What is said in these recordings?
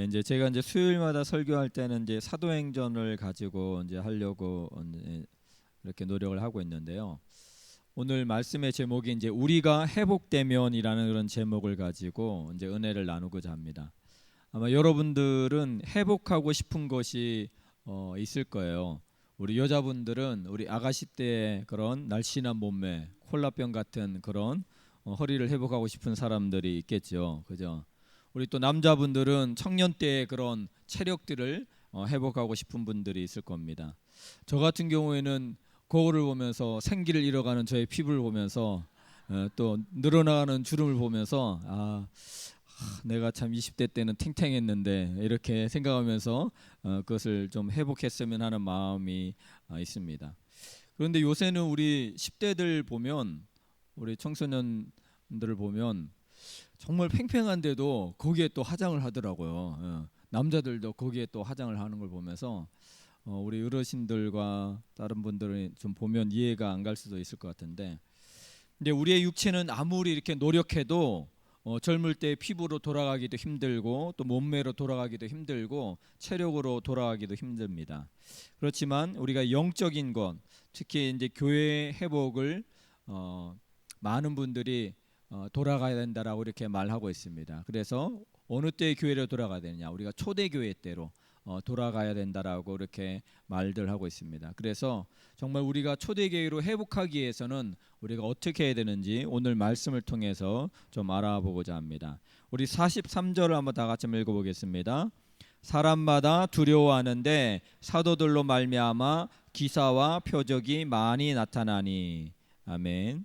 이제 제가 이제 수요일마다 설교할 때는 이제 사도행전을 가지고 이제 하려고 이제 이렇게 노력을 하고 있는데요. 오늘 말씀의 제목이 이제 우리가 회복되면이라는 그런 제목을 가지고 이제 은혜를 나누고자 합니다. 아마 여러분들은 회복하고 싶은 것이 있을 거예요. 우리 여자분들은 우리 아가씨 때의 그런 날씬한 몸매, 콜라병 같은 그런 허리를 회복하고 싶은 사람들이 있겠죠. 그죠? 우리 또 남자분들은 청년 때의 그런 체력들을 회복하고 싶은 분들이 있을 겁니다. 저 같은 경우에는 거울을 보면서 생기를 잃어가는 저의 피부를 보면서 또 늘어나가는 주름을 보면서 내가 참 20대 때는 탱탱했는데 이렇게 생각하면서 그것을 좀 회복했으면 하는 마음이 있습니다. 그런데 요새는 우리 10대들 보면, 우리 청소년들을 보면 정말 팽팽한데도 거기에 또 화장을 하더라고요. 남자들도 거기에 또 화장을 하는 걸 보면서 우리 어르신들과 다른 분들이 좀 보면 이해가 안 갈 수도 있을 것 같은데, 근데 우리의 육체는 아무리 이렇게 노력해도 젊을 때 피부로 돌아가기도 힘들고 또 몸매로 돌아가기도 힘들고 체력으로 돌아가기도 힘듭니다. 그렇지만 우리가 영적인 것, 특히 이제 교회 회복을 많은 분들이 돌아가야 된다라고 이렇게 말하고 있습니다. 그래서 어느 때의 교회로 돌아가야 되느냐? 우리가 초대교회 때로 돌아가야 된다라고 이렇게 말들 하고 있습니다. 그래서 정말 우리가 초대교회로 회복하기 위해서는 우리가 어떻게 해야 되는지 오늘 말씀을 통해서 좀 알아보고자 합니다. 우리 43절을 한번 다 같이 읽어보겠습니다. 사람마다 두려워하는데 사도들로 말미암아 기사와 표적이 많이 나타나니. 아멘.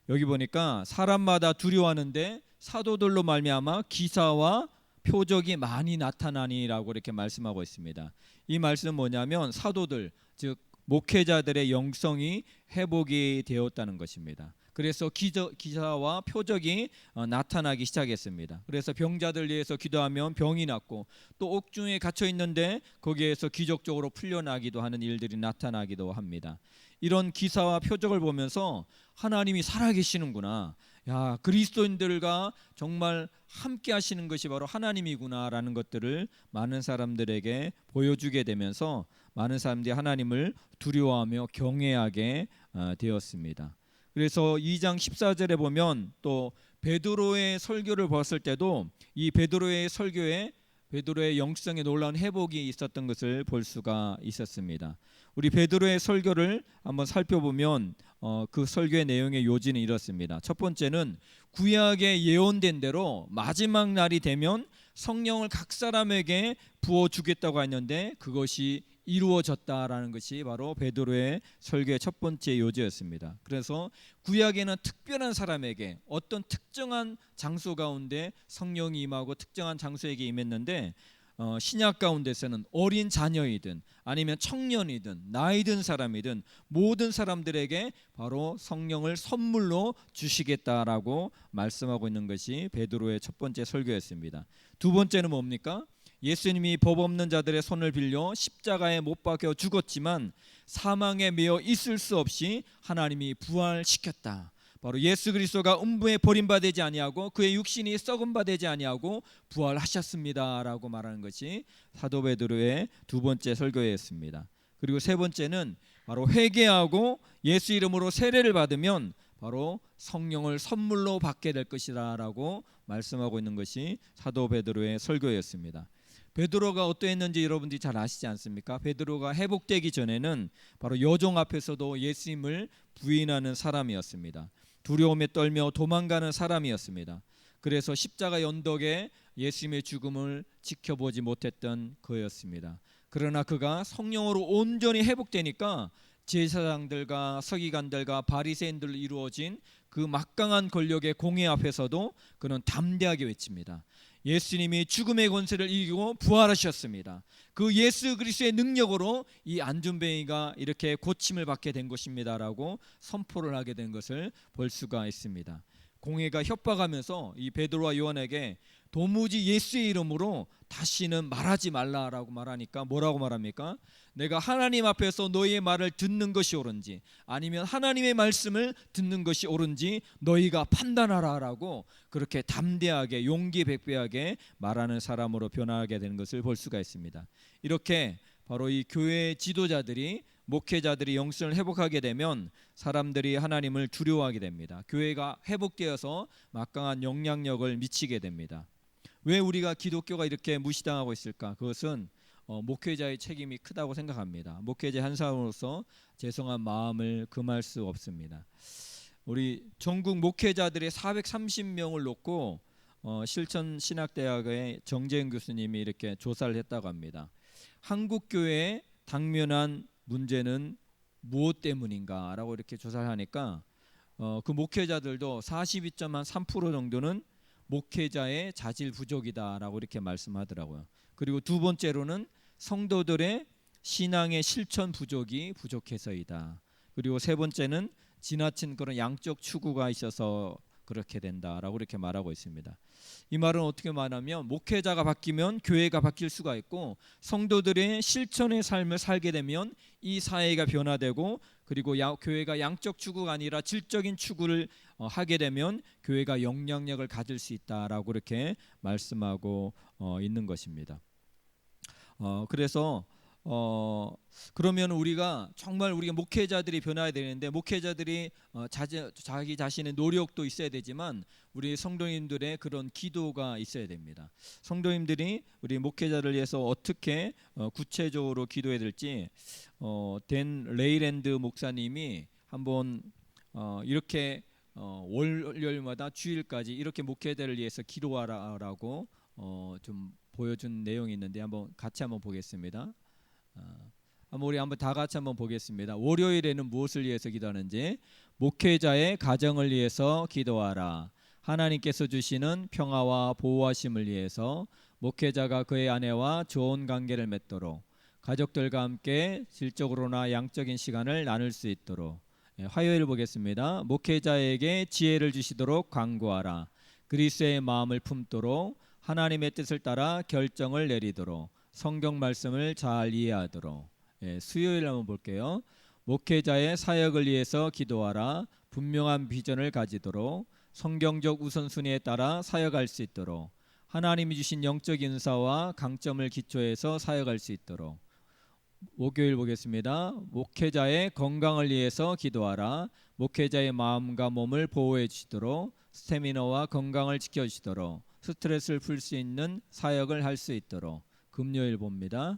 여기 보니까 사람마다 두려워하는데 사도들로 말미암아 기사와 표적이 많이 나타나니라고 이렇게 말씀하고 있습니다. 이 말씀은 뭐냐면 사도들, 즉 목회자들의 영성이 회복이 되었다는 것입니다. 그래서 기사와 표적이 나타나기 시작했습니다. 그래서 병자들 위해서 기도하면 병이 낫고 또 옥중에 갇혀 있는데 거기에서 기적적으로 풀려나기도 하는 일들이 나타나기도 합니다. 이런 기사와 표적을 보면서 하나님이 살아계시는구나, 야, 그리스도인들과 정말 함께 하시는 것이 바로 하나님이구나라는 것들을 많은 사람들에게 보여주게 되면서 많은 사람들이 하나님을 두려워하며 경외하게 되었습니다. 그래서 2장 14절에 보면 또 베드로의 설교를 봤을 때도 이 베드로의 설교에 베드로의 영성에 놀라운 회복이 있었던 것을 볼 수가 있었습니다. 우리 베드로의 설교를 한번 살펴보면 그 설교의 내용의 요지는 이렇습니다. 첫 번째는 구약에 예언된 대로 마지막 날이 되면 성령을 각 사람에게 부어주겠다고 했는데 그것이 이루어졌다라는 것이 바로 베드로의 설교의 첫 번째 요지였습니다. 그래서 구약에는 특별한 사람에게 어떤 특정한 장소 가운데 성령이 임하고 특정한 장소에게 임했는데 신약 가운데서는 어린 자녀이든 아니면 청년이든 나이 든 사람이든 모든 사람들에게 바로 성령을 선물로 주시겠다라고 말씀하고 있는 것이 베드로의 첫 번째 설교였습니다. 두 번째는 뭡니까? 예수님이 법 없는 자들의 손을 빌려 십자가에 못 박혀 죽었지만 사망에 매여 있을 수 없이 하나님이 부활시켰다. 바로 예수 그리스도가 음부에 버림받지 아니하고 그의 육신이 썩은 바 되지 아니하고 부활하셨습니다라고 말하는 것이 사도 베드로의 두 번째 설교였습니다. 그리고 세 번째는 바로 회개하고 예수 이름으로 세례를 받으면 바로 성령을 선물로 받게 될 것이다라고 말씀하고 있는 것이 사도 베드로의 설교였습니다. 베드로가 어떠했는지 여러분들이 잘 아시지 않습니까? 베드로가 회복되기 전에는 바로 여종 앞에서도 예수님을 부인하는 사람이었습니다. 두려움에 떨며 도망가는 사람이었습니다. 그래서 십자가 연덕에 예수님의 죽음을 지켜보지 못했던 그였습니다. 그러나 그가 성령으로 온전히 회복되니까 제사장들과 서기관들과 바리새인들로 이루어진 그 막강한 권력의 공회 앞에서도 그는 담대하게 외칩니다. 예수님이 죽음의 권세를 이기고 부활하셨습니다. 그 예수 그리스도의 능력으로 이 안준뱅이가 이렇게 고침을 받게 된 것입니다라고 선포를 하게 된 것을 볼 수가 있습니다. 공회가 협박하면서 이 베드로와 요한에게 도무지 예수의 이름으로 다시는 말하지 말라라고 말하니까 뭐라고 말합니까? 내가 하나님 앞에서 너희의 말을 듣는 것이 옳은지 아니면 하나님의 말씀을 듣는 것이 옳은지 너희가 판단하라라고 그렇게 담대하게 용기 백배하게 말하는 사람으로 변화하게 되는 것을 볼 수가 있습니다. 이렇게 바로 이 교회 지도자들이 목회자들이 영성을 회복하게 되면 사람들이 하나님을 두려워하게 됩니다. 교회가 회복되어서 막강한 영향력을 미치게 됩니다. 왜 우리가 기독교가 이렇게 무시당하고 있을까? 그것은 목회자의 책임이 크다고 생각합니다. 목회자 한 사람으로서 죄송한 마음을 금할 수 없습니다. 우리 전국 목회자들의 430명을 놓고 실천신학대학의 정재은 교수님이 이렇게 조사를 했다고 합니다. 한국 교회의 당면한 문제는 무엇 때문인가 라고 이렇게 조사를 하니까 그 목회자들도 42.3% 정도는 목회자의 자질 부족이다라고 이렇게 말씀하더라고요. 그리고 두 번째로는 성도들의 신앙의 실천 부족이 부족해서이다. 그리고 세 번째는 지나친 그런 양적 추구가 있어서 그렇게 된다라고 이렇게 말하고 있습니다. 이 말은 어떻게 말하면 목회자가 바뀌면 교회가 바뀔 수가 있고 성도들의 실천의 삶을 살게 되면 이 사회가 변화되고 그리고 교회가 양적 추구가 아니라 질적인 추구를 하게 되면 교회가 영향력을 가질 수 있다라고 이렇게 말씀하고 있는 것입니다. 그래서 그러면 우리가 정말 우리가 목회자들이 변화해야 되는데 목회자들이 자기 자신의 노력도 있어야 되지만 우리 성도님들의 그런 기도가 있어야 됩니다. 성도님들이 우리 목회자를 위해서 어떻게 구체적으로 기도해야 될지 댄 레이랜드 목사님이 한번 이렇게 월요일마다 주일까지 이렇게 목회자를 위해서 기도하라라고 좀 보여준 내용이 있는데 같이 한번 보겠습니다. 우리 한번 다 같이 한번 보겠습니다. 월요일에는 무엇을 위해서 기도하는지 목회자의 가정을 위해서 기도하라. 하나님께서 주시는 평화와 보호하심을 위해서 목회자가 그의 아내와 좋은 관계를 맺도록 가족들과 함께 질적으로나 양적인 시간을 나눌 수 있도록 화요일 보겠습니다. 목회자에게 지혜를 주시도록 간구하라. 그리스도의 마음을 품도록 하나님의 뜻을 따라 결정을 내리도록 성경 말씀을 잘 이해하도록. 수요일 한번 볼게요. 목회자의 사역을 위해서 기도하라. 분명한 비전을 가지도록 성경적 우선순위에 따라 사역할 수 있도록 하나님이 주신 영적 인사와 강점을 기초해서 사역할 수 있도록. 목요일 보겠습니다. 목회자의 건강을 위해서 기도하라. 목회자의 마음과 몸을 보호해 주시도록 스태미너와 건강을 지켜주시도록 스트레스를 풀 수 있는 사역을 할 수 있도록. 금요일 봅니다.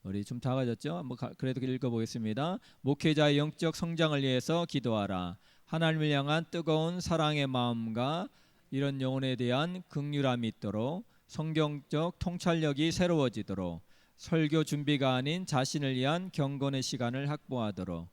우리 좀 작아졌죠? 한번 그래도 읽어보겠습니다. 목회자의 영적 성장을 위해서 기도하라. 하나님을 향한 뜨거운 사랑의 마음과 이런 영혼에 대한 긍휼함이 있도록 성경적 통찰력이 새로워지도록 설교 준비가 아닌 자신을 위한 경건의 시간을 확보하도록.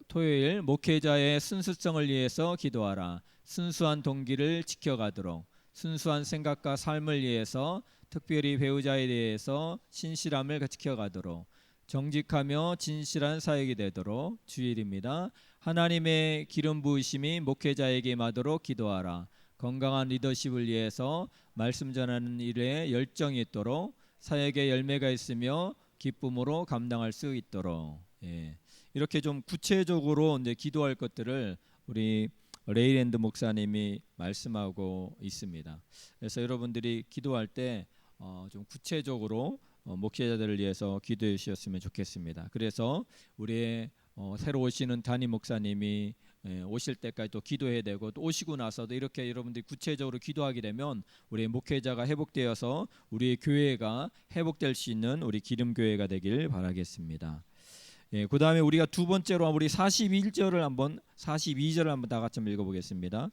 토요일 목회자의 순수성을 위해서 기도하라. 순수한 동기를 지켜가도록 순수한 생각과 삶을 위해서 특별히 배우자에 대해서 신실함을 지켜가도록 정직하며 진실한 사역이 되도록. 주일입니다. 하나님의 기름 부으심이 목회자에게 임하도록 기도하라. 건강한 리더십을 위해서 말씀 전하는 일에 열정이 있도록 사역에 열매가 있으며 기쁨으로 감당할 수 있도록. 이렇게 좀 구체적으로 이제 기도할 것들을 우리 레이랜드 목사님이 말씀하고 있습니다. 그래서 여러분들이 기도할 때 좀 구체적으로 목회자들을 위해서 기도해 주셨으면 좋겠습니다. 그래서 우리의 새로 오시는 담임 목사님이 오실 때까지 또 기도해야 되고 또 오시고 나서도 이렇게 여러분들이 구체적으로 기도하게 되면 우리의 목회자가 회복되어서 우리의 교회가 회복될 수 있는 우리 기름교회가 되길 바라겠습니다. 그 다음에 우리가 두 번째로 우리 42절을 한번 다 같이 한번 읽어보겠습니다.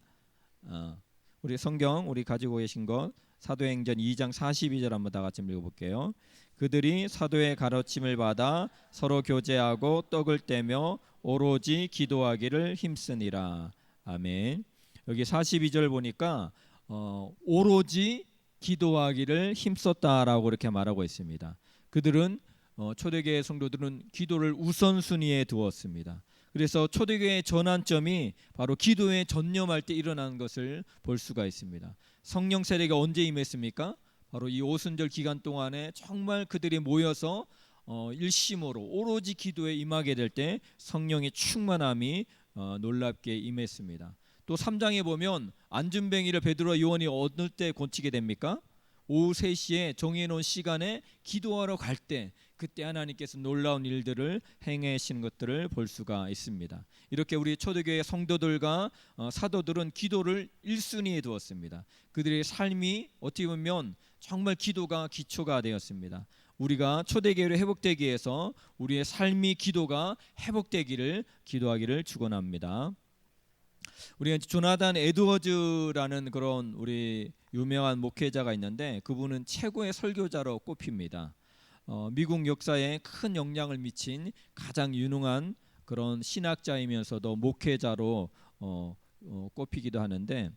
우리 성경 우리 가지고 계신 것 사도행전 2장 42절 한번 다 같이 읽어볼게요. 그들이 사도의 가르침을 받아 서로 교제하고 떡을 떼며 오로지 기도하기를 힘쓰니라. 아멘. 여기 42절 보니까 오로지 기도하기를 힘썼다라고 이렇게 말하고 있습니다. 그들은 초대교회 성도들은 기도를 우선순위에 두었습니다. 그래서 초대교회의 전환점이 바로 기도에 전념할 때 일어나는 것을 볼 수가 있습니다. 성령 세례가 언제 임했습니까? 바로 이 오순절 기간 동안에 정말 그들이 모여서 일심으로 오로지 기도에 임하게 될 때 성령의 충만함이 놀랍게 임했습니다. 또 3장에 보면 안준뱅이를 베드로와 요한이 어느 때 고치게 됩니까? 오후 3시에 정해놓은 시간에 기도하러 갈 때 그때 하나님께서 놀라운 일들을 행하시는 것들을 볼 수가 있습니다. 이렇게 우리 초대교회 성도들과 사도들은 기도를 1순위에 두었습니다. 그들의 삶이 어떻게 보면 정말 기도가 기초가 되었습니다. 우리가 초대교회로 회복되기 위해서 우리의 삶이 기도가 회복되기를 기도하기를 축원합니다. 우리가 조나단 에드워즈라는 그런 우리 유명한 목회자가 있는데 그분은 최고의 설교자로 꼽힙니다. 미국 역사에 큰 영향을 미친 가장 유능한 그런 신학자이면서도 목회자로 꼽히기도 하는데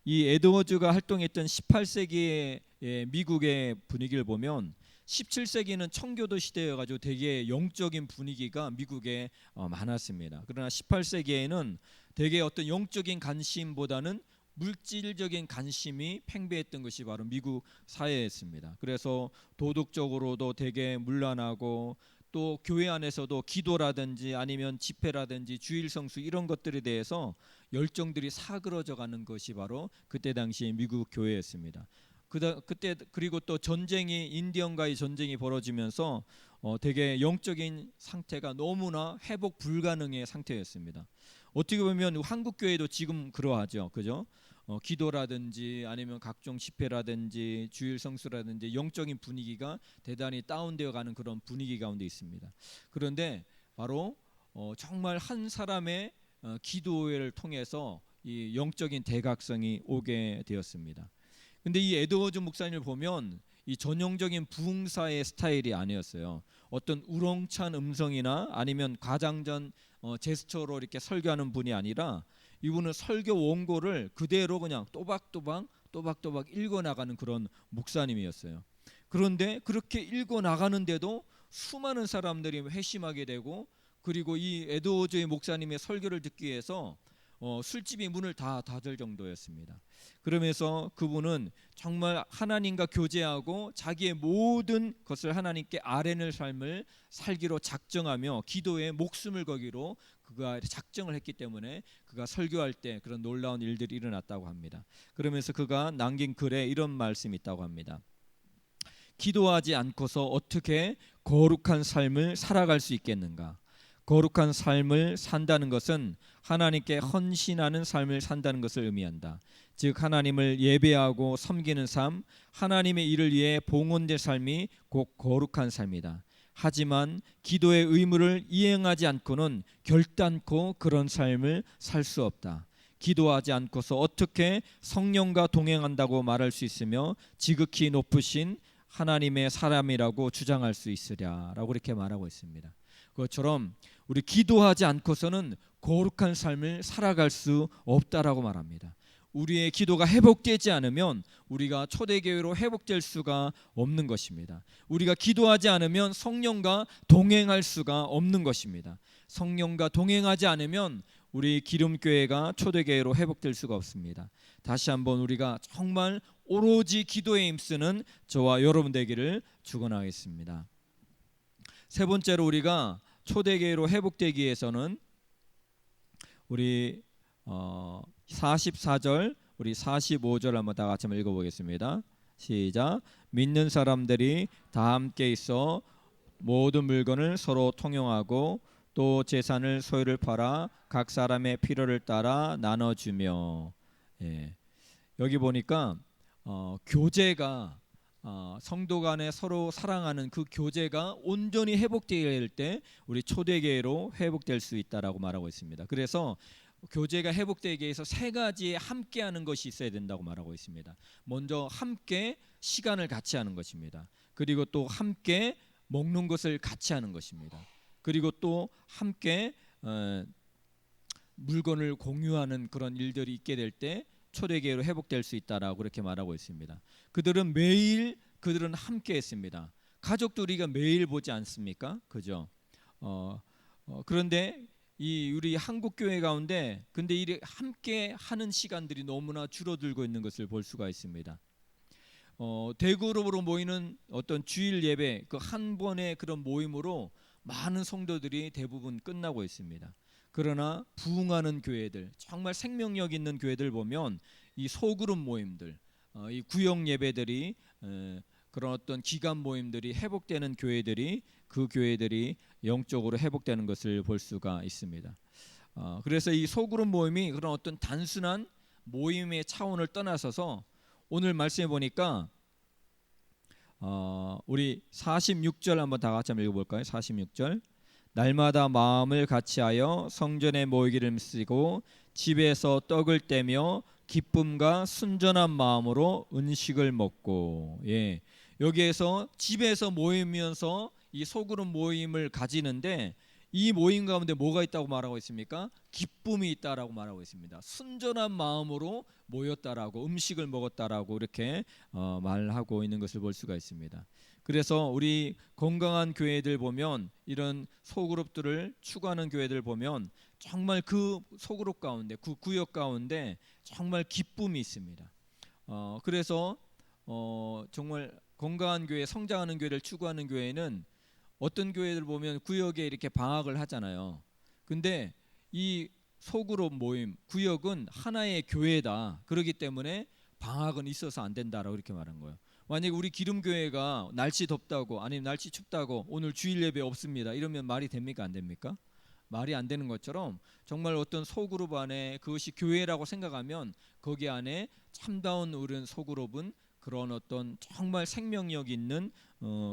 이 에드워즈가 활동했던 18세기의 미국의 분위기를 보면 17세기는 청교도 시대여가지고 되게 영적인 분위기가 미국에 많았습니다. 그러나 18세기에는 되게 어떤 영적인 관심보다는 물질적인 관심이 팽배했던 것이 바로 미국 사회였습니다. 그래서 도덕적으로도 되게 문란하고 또 교회 안에서도 기도라든지 아니면 집회라든지 주일 성수 이런 것들에 대해서 열정들이 사그러져 가는 것이 바로 그때 당시 미국 교회였습니다. 그때 그리고 또 전쟁이 인디언과의 전쟁이 벌어지면서 되게 영적인 상태가 너무나 회복 불가능의 상태였습니다. 어떻게 보면 한국 교회도 지금 그러하죠, 그죠? 기도라든지 아니면 각종 집회라든지 주일 성수라든지 영적인 분위기가 대단히 다운되어 가는 그런 분위기 가운데 있습니다. 그런데 바로 정말 한 사람의 기도를 통해서 이 영적인 대각성이 오게 되었습니다. 근데 이 에드워즈 목사님을 보면 이 전형적인 부흥사의 스타일이 아니었어요. 어떤 우렁찬 음성이나 아니면 과장전 제스처로 이렇게 설교하는 분이 아니라 이분은 설교 원고를 그대로 그냥 또박또박 읽어 나가는 그런 목사님이었어요. 그런데 그렇게 읽어 나가는데도 수많은 사람들이 회심하게 되고 그리고 이 에드워즈의 목사님의 설교를 듣기 위해서 술집이 문을 다 닫을 정도였습니다. 그러면서 그분은 정말 하나님과 교제하고 자기의 모든 것을 하나님께 아뢰는 삶을 살기로 작정하며 기도에 목숨을 거기로 그가 작정을 했기 때문에 그가 설교할 때 그런 놀라운 일들이 일어났다고 합니다. 그러면서 그가 남긴 글에 이런 말씀이 있다고 합니다. 기도하지 않고서 어떻게 거룩한 삶을 살아갈 수 있겠는가? 거룩한 삶을 산다는 것은 하나님께 헌신하는 삶을 산다는 것을 의미한다. 즉 하나님을 예배하고 섬기는 삶, 하나님의 일을 위해 봉헌된 삶이 곧 거룩한 삶이다. 하지만 기도의 의무를 이행하지 않고는 결단코 그런 삶을 살 수 없다. 기도하지 않고서 어떻게 성령과 동행한다고 말할 수 있으며 지극히 높으신 하나님의 사람이라고 주장할 수 있으랴라고 이렇게 말하고 있습니다. 그것처럼 우리 기도하지 않고서는 거룩한 삶을 살아갈 수 없다라고 말합니다. 우리의 기도가 회복되지 않으면 우리가 초대교회로 회복될 수가 없는 것입니다. 우리가 기도하지 않으면 성령과 동행할 수가 없는 것입니다. 성령과 동행하지 않으면 우리 기름교회가 초대교회로 회복될 수가 없습니다. 다시 한번 우리가 정말 오로지 기도에 힘쓰는 저와 여러분 되기를 축원하겠습니다. 세 번째로 우리가 초대교회로 회복되기 위해서는 우리 44절 우리 45절 한번 다 같이 한번 읽어보겠습니다. 시작. 믿는 사람들이 다 함께 있어 모든 물건을 서로 통용하고 또 재산을 소유를 팔아 각 사람의 필요를 따라 나눠주며. 여기 보니까 교제가 성도 간에 서로 사랑하는 그 교제가 온전히 회복될 때 우리 초대교회로 회복될 수 있다라고 말하고 있습니다. 그래서 교제가 회복되기 위해서 세 가지의 함께하는 것이 있어야 된다고 말하고 있습니다. 먼저 함께 시간을 같이 하는 것입니다. 그리고 또 함께 먹는 것을 같이 하는 것입니다. 그리고 또 함께 물건을 공유하는 그런 일들이 있게 될 때 초대교회로 회복될 수 있다라고 그렇게 말하고 있습니다. 그들은 매일 함께 했습니다. 가족도 우리가 매일 보지 않습니까? 그죠? 그런데 이 우리 한국 교회 가운데 근데 이 함께 하는 시간들이 너무나 줄어들고 있는 것을 볼 수가 있습니다. 대그룹으로 모이는 어떤 주일 예배 그 한 번의 그런 모임으로 많은 성도들이 대부분 끝나고 있습니다. 그러나 부흥하는 교회들, 정말 생명력 있는 교회들 보면 이 소그룹 모임들, 이 구역 예배들이 그런 어떤 기간 모임들이 회복되는 교회들이 그 교회들이 영적으로 회복되는 것을 볼 수가 있습니다. 그래서 이 소그룹 모임이 그런 어떤 단순한 모임의 차원을 떠나서서 오늘 말씀해 보니까 우리 46절 한번 다 같이 한번 읽어볼까요? 46절 날마다 마음을 같이하여 성전에 모이기를 쓰고 집에서 떡을 떼며 기쁨과 순전한 마음으로 음식을 먹고 예 여기에서 집에서 모이면서 이 소그룹 모임을 가지는데 이 모임 가운데 뭐가 있다고 말하고 있습니까? 기쁨이 있다라고 말하고 있습니다. 순전한 마음으로 모였다라고 음식을 먹었다라고 이렇게 말하고 있는 것을 볼 수가 있습니다. 그래서 우리 건강한 교회들 보면 이런 소그룹들을 추구하는 교회들 보면 정말 그 소그룹 가운데 그 구역 가운데 정말 기쁨이 있습니다. 그래서 정말 건강한 교회 성장하는 교회를 추구하는 교회는 어떤 교회들 보면 구역에 이렇게 방학을 하잖아요. 근데 이 소그룹 모임 구역은 하나의 교회다. 그렇기 때문에 방학은 있어서 안 된다라고 이렇게 말한 거예요. 만약에 우리 기름교회가 날씨 덥다고 아니면 날씨 춥다고 오늘 주일 예배 없습니다. 이러면 말이 됩니까? 안 됩니까? 말이 안 되는 것처럼 정말 어떤 소그룹 안에 그것이 교회라고 생각하면 거기 안에 참다운 우리 소그룹은 그런 어떤 정말 생명력 있는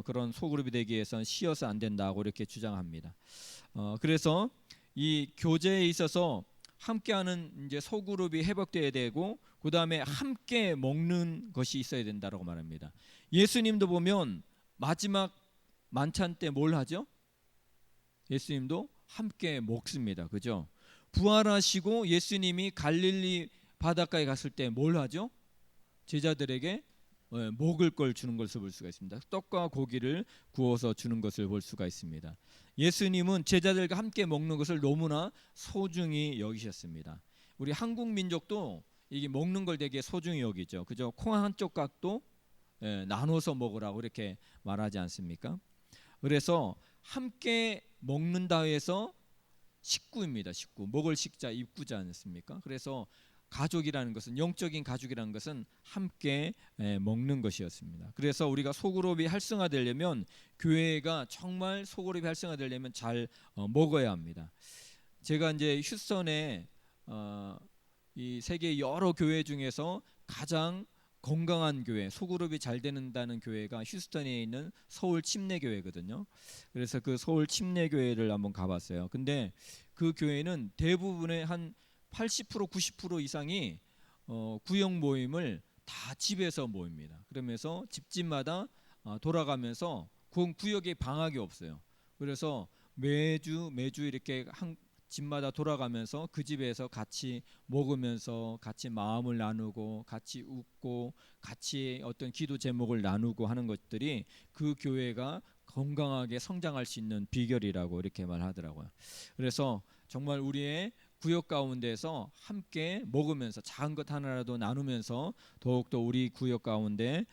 그런 소그룹이 되기 위해서는 쉬어서 안 된다고 이렇게 주장합니다. 그래서 이 교제에 있어서 함께하는 이제 소그룹이 회복돼야 되고 그 다음에 함께 먹는 것이 있어야 된다라고 말합니다. 예수님도 보면 마지막 만찬 때 뭘 하죠? 예수님도 함께 먹습니다. 그죠? 부활하시고 예수님이 갈릴리 바닷가에 갔을 때 뭘 하죠? 제자들에게 먹을 걸 주는 것을 볼 수가 있습니다. 떡과 고기를 구워서 주는 것을 볼 수가 있습니다. 예수님은 제자들과 함께 먹는 것을 너무나 소중히 여기셨습니다. 우리 한국 민족도 이게 먹는 걸 되게 소중히 여기죠. 그죠? 콩 한 쪽각도 나눠서 먹으라고 이렇게 말하지 않습니까? 그래서 함께 먹는다 해서 식구입니다. 식구. 먹을 식자 입구지 않습니까? 그래서 가족이라는 것은 영적인 가족이라는 것은 함께 먹는 것이었습니다. 그래서 우리가 소그룹이 활성화되려면 교회가 정말 소그룹이 활성화되려면 잘 먹어야 합니다. 제가 이제 휴스턴에 이 세계 여러 교회 중에서 가장 건강한 교회, 소그룹이 잘 되는다는 교회가 휴스턴에 있는 서울 침례교회거든요. 그래서 그 서울 침례교회를 한번 가봤어요. 근데 그 교회는 대부분의 한 80% 90% 이상이 구역 모임을 다 집에서 모입니다. 그러면서 집집마다 돌아가면서 그 구역에 방학이 없어요. 그래서 매주 이렇게 한 집마다 돌아가면서 그 집에서 같이 먹으면서 같이 마음을 나누고 같이 웃고 같이 어떤 기도 제목을 나누고 하는 것들이 그 교회가 건강하게 성장할 수 있는 비결이라고 이렇게 말하더라고요. 그래서 정말 우리의 구역 가운데서 함께 먹으면서 작은 것 하나라도 나누면서 더욱더 우리 구역 가운데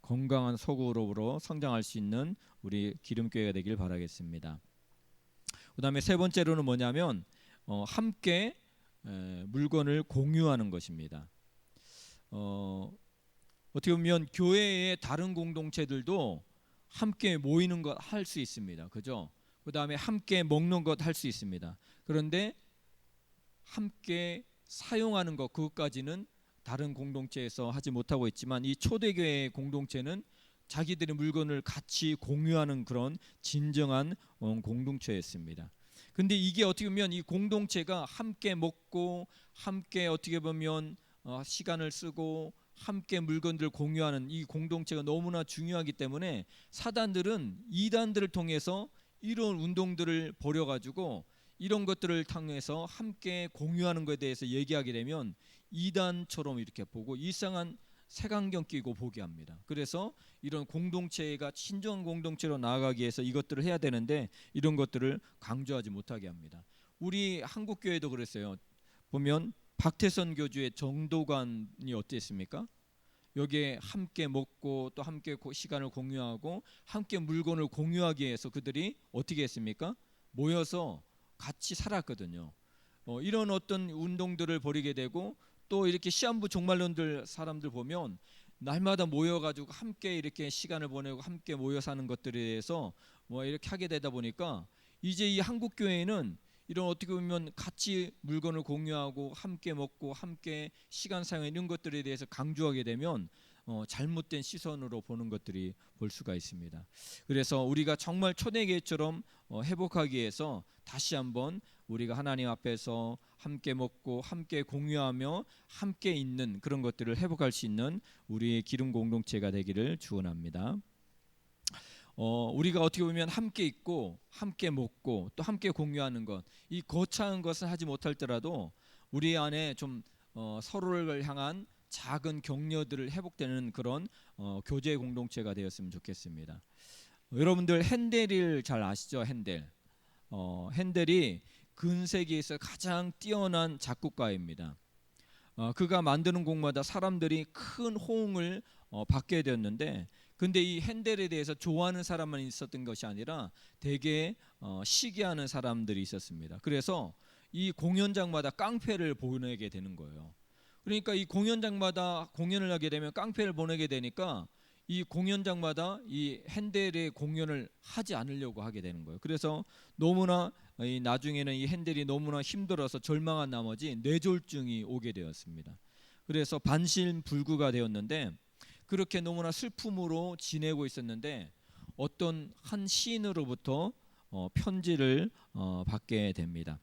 건강한 소그룹으로 성장할 수 있는 우리 기름교회가 되길 바라겠습니다. 그 다음에 세 번째로는 뭐냐면 함께 물건을 공유하는 것입니다. 어떻게 보면 교회의 다른 공동체들도 함께 모이는 것 할 수 있습니다. 그죠? 그 다음에 함께 먹는 것 할 수 있습니다. 그런데 함께 사용하는 것 그것까지는 다른 공동체에서 하지 못하고 있지만 이 초대교회 공동체는 자기들의 물건을 같이 공유하는 그런 진정한 공동체였습니다. 근데 이게 어떻게 보면 이 공동체가 함께 먹고 함께 어떻게 보면 시간을 쓰고 함께 물건들을 공유하는 이 공동체가 너무나 중요하기 때문에 사단들은 이단들을 통해서 이런 운동들을 벌여가지고 이런 것들을 통해서 함께 공유하는 것에 대해서 얘기하게 되면 이단처럼 이렇게 보고 이상한 색안경 끼고 보게 합니다. 그래서 이런 공동체가 진정한 공동체로 나아가기 위해서 이것들을 해야 되는데 이런 것들을 강조하지 못하게 합니다. 우리 한국 교회도 그랬어요. 보면 박태선 교주의 정도관이 어땠습니까? 여기에 함께 먹고 또 함께 시간을 공유하고 함께 물건을 공유하기 위해서 그들이 어떻게 했습니까? 모여서 같이 살았거든요. 이런 어떤 운동들을 벌이게 되고 또 이렇게 시한부 종말론들 사람들 보면 날마다 모여가지고 함께 이렇게 시간을 보내고 함께 모여 사는 것들에 대해서 뭐 이렇게 하게 되다 보니까 이제 이 한국 교회는 이런 어떻게 보면 같이 물건을 공유하고 함께 먹고 함께 시간 사용 이런 것들에 대해서 강조하게 되면 잘못된 시선으로 보는 것들이 볼 수가 있습니다. 그래서 우리가 정말 초대교회처럼 회복하기 위해서 다시 한번 우리가 하나님 앞에서 함께 먹고 함께 공유하며 함께 있는 그런 것들을 회복할 수 있는 우리의 기름 공동체가 되기를 축원합니다. 우리가 어떻게 보면 함께 있고 함께 먹고 또 함께 공유하는 것, 이 거창한 것은 하지 못할더라도 우리 안에 좀 서로를 향한 작은 격려들을 회복되는 그런 교제 공동체가 되었으면 좋겠습니다. 여러분들 핸델을 잘 아시죠? 핸델이 근세기에서 가장 뛰어난 작곡가입니다. 그가 만드는 곡마다 사람들이 큰 호응을 받게 되었는데, 근데 이 핸델에 대해서 좋아하는 사람만 있었던 것이 아니라 되게 시기하는 사람들이 있었습니다. 그래서 이 공연장마다 깡패를 보내게 되는 거예요. 그러니까 이 공연장마다 공연을 하게 되면 깡패를 보내게 되니까 이 공연장마다 이 핸델의 공연을 하지 않으려고 하게 되는 거예요. 그래서 너무나 나중에는 이 핸델이 너무나 힘들어서 절망한 나머지 뇌졸중이 오게 되었습니다. 그래서 반신불구가 되었는데, 그렇게 너무나 슬픔으로 지내고 있었는데 어떤 한 시인으로부터 편지를 받게 됩니다.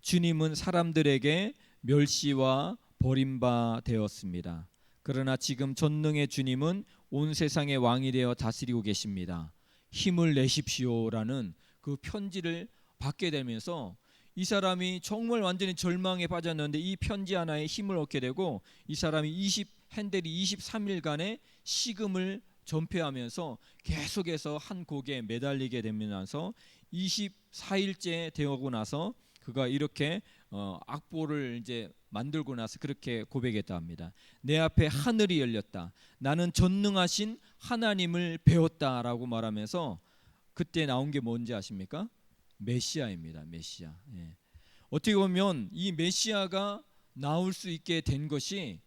주님은 사람들에게 멸시와 버림바 되었습니다. 그러나 지금 전능의 주님은 온 세상의 왕이 되어 다스리고 계십니다. 힘을 내십시오라는 그 편지를 받게 되면서 이 사람이 정말 완전히 절망에 빠졌는데 이 편지 하나에 힘을 얻게 되고, 이 사람이 핸델이 23일간의 식음을 전폐하면서 계속해서 한 곡에 매달리게 되면서 24일째 되고 나서 그가 이렇게 악보를 이제 만들고 나서 그렇게 고백했다 합니다. 내 앞에 하늘이 열렸다. 나는 전능하신 하나님을 배웠다라고 말하면서 그때 나온 게 뭔지 아십니까? 메시아입니다. 메시아. 예. 어떻게 보면 이 메시아가 나올 수 있게 된 것이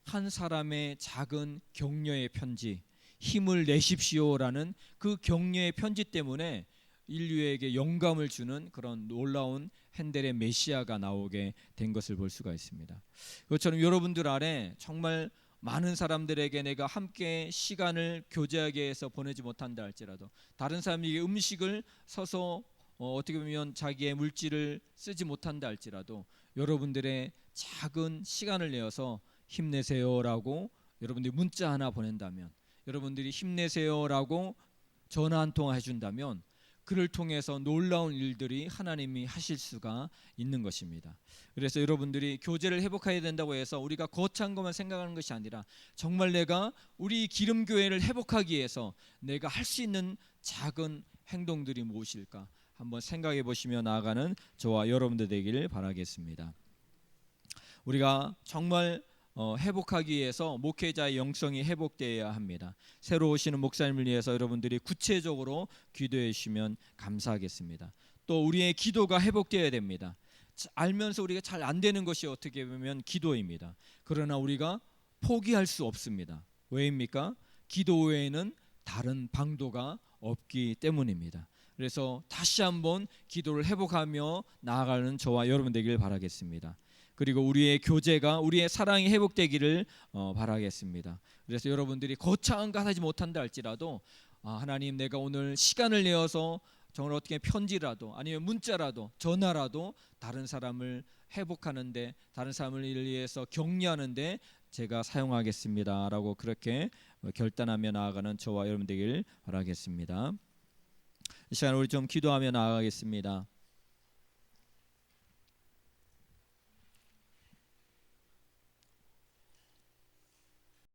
한 사람의 작은 격려의 편지, 힘을 내십시오라는 그 격려의 편지 때문에 인류에게 영감을 주는 그런 놀라운 핸델의 메시아가 나오게 된 것을 볼 수가 있습니다. 그것처럼 여러분들 안에 정말 많은 사람들에게 내가 함께 시간을 교제하기 위해서 보내지 못한다 할지라도, 다른 사람에게 음식을 서서 어떻게 보면 자기의 물질을 쓰지 못한다 할지라도 여러분들의 작은 시간을 내어서 힘내세요라고 여러분들이 문자 하나 보낸다면, 여러분들이 힘내세요라고 전화 한 통화 해준다면 그를 통해서 놀라운 일들이 하나님이 하실 수가 있는 것입니다. 그래서 여러분들이 교제를 회복해야 된다고 해서 우리가 거창한 것만 생각하는 것이 아니라 정말 내가 우리 기름교회를 회복하기 위해서 내가 할 수 있는 작은 행동들이 무엇일까 한번 생각해 보시며 나아가는 저와 여러분들 되기를 바라겠습니다. 우리가 정말 회복하기 위해서 목회자의 영성이 회복되어야 합니다. 새로 오시는 목사님을 위해서 여러분들이 구체적으로 기도해 주시면 감사하겠습니다. 또 우리의 기도가 회복되어야 됩니다. 알면서 우리가 잘 안 되는 것이 어떻게 보면 기도입니다. 그러나 우리가 포기할 수 없습니다. 왜입니까? 기도 외에는 다른 방도가 없기 때문입니다. 그래서 다시 한번 기도를 회복하며 나아가는 저와 여러분 되기를 바라겠습니다. 그리고 우리의 교제가, 우리의 사랑이 회복되기를 바라겠습니다. 그래서 여러분들이 거창한 것 하지 못한다 할지라도 하나님, 내가 오늘 시간을 내어서 정말 어떻게 편지라도 아니면 문자라도 전화라도 다른 사람을 회복하는데, 다른 사람을 위해서 격려하는데 제가 사용하겠습니다 라고 그렇게 결단하며 나아가는 저와 여러분 되기를 바라겠습니다. 이 시간 우리 좀 기도하며 나아가겠습니다.